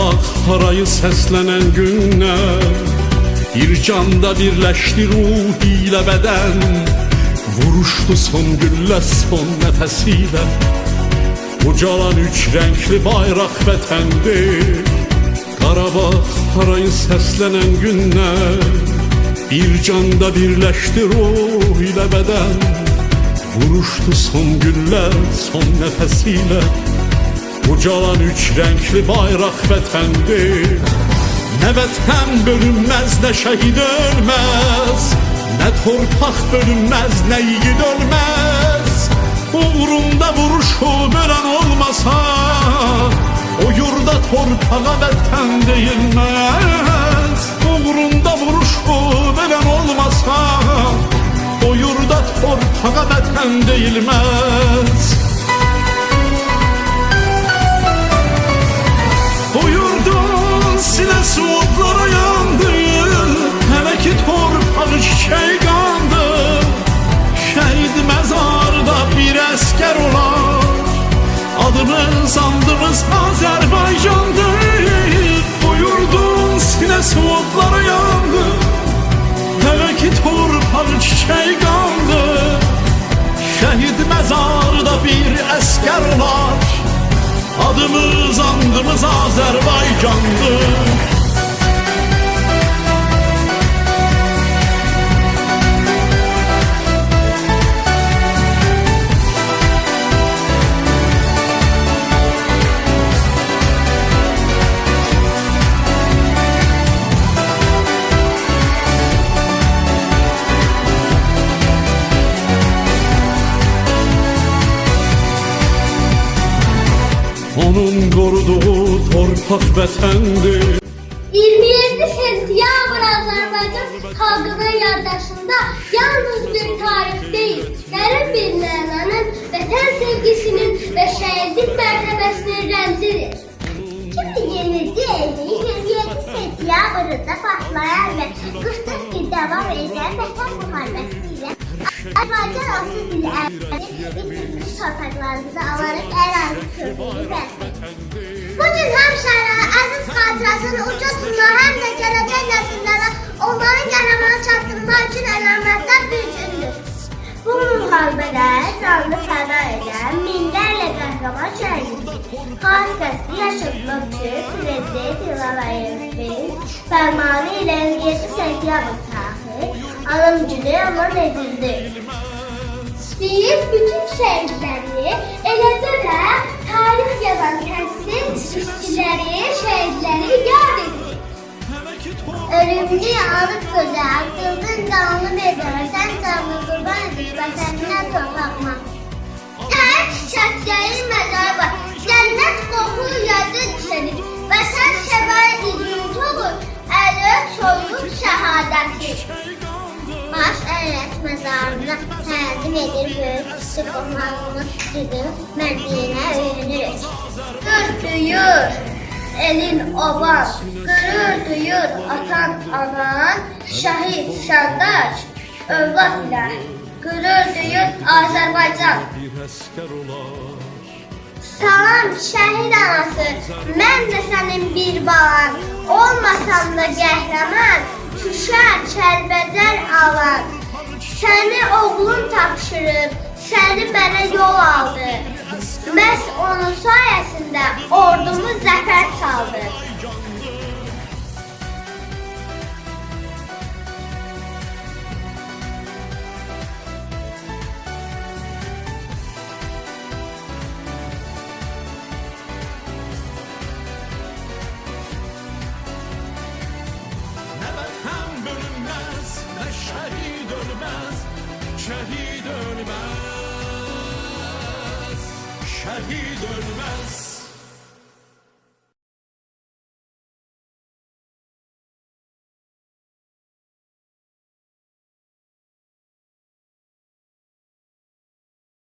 Qarabağ harayı səslənən günlər, bir canda birləşdi ruh ilə bədən. Vuruşdu son güllə son nəfəsilə, ucalan üç rəngli bayraq vətəndir. Qarabağ harayı səslənən günlər, bir canda birləşdi ruh ilə bədən. Vuruşdu son güllə son nəfəsilə, ucalan üç rəngli bayraq vətəndir. Nə vətən bölünməz, nə şəhid ölməz, nə torpaq bölünməz, nə yiğid ölməz. Uğrunda vuruşub ölən olmasa, o yurda torpağa vətən deyilməz. Uğrunda vuruşub ölən olmasa, o yurda torpağa vətən deyilməz. O yurdun sinəsi odlara yandı, hələ ki torpağı çiçək qandı. Şəhid məzarda bir əskər olar, adımız andımız Azərbaycandır. O yurdun sinəsi odlara yandı, hələ ki torpağı çiçək qandı. Şəhid məzarda bir əskər olar, adımız andımız Azərbaycandır. Onun qoruduğu torpaq vətəndir. 27 sentyabr Azərbaycan xalqının yaddaşında yalnız bir tarix deyil, dərin bir mənanın, vətən sevgisinin və şəhidlik mərtəbəsinin rəmzidir. 2020-ci ilin 27 sentyabrında başlayan və 44 il davam edən vətən müharibəsi ilə Azərbaycan 30 il əvvəl itirmiş torpaqlarımızı alaraq ərazi sürdüyünü rəsm etdi. Bugün həmşəhərlərin əziz xatirəsini uca tutmaq, həm də gələcək nəsillərə onların qəhrəmanı çatdırmaq üçün əlamətlər bir gündür. Bu müharibədə canlı fəda edən minlərlə qəhrəman şəhidin xatirəsini yaşatmaq üçün Prezident İlham Əliyevin fərmanı ilə 27 sentyabr tarixi alım günü elan edildi. Biz bütün şəhidləri, eləcə də tarix yazan kəsin işçiləri, şəhidləri yad edirik. Ölümlü alıb gözəl, qıldın canlı bedələ, sən canlı qurban edib vətəninə torpaqma. Tərk çiçəkləri məzarı var, cənnət qoxu yadı düşədir. Vətən şəbəy idrut olur, əlök soyuq şəhadəti. Baş əyət məzarına təzim edir, böyük kişi qohmanını düdüb mərdiyinə öyünürük. Qır duyur elin oban, qürür duyur atan anan, şəhid şandaş övlad ilə, qürür duyur Azərbaycan. Salam şəhid anası, mən də sənin bir balan, olmasam da qəhrəman, Şuşa, Kəlbəcər alan. Səni oğlun tapşırıb, səni mənə yol aldı. Məhz onun sayəsində ordumuz zəfər çaldı. Şəhid ölməz, şəhid ölməz.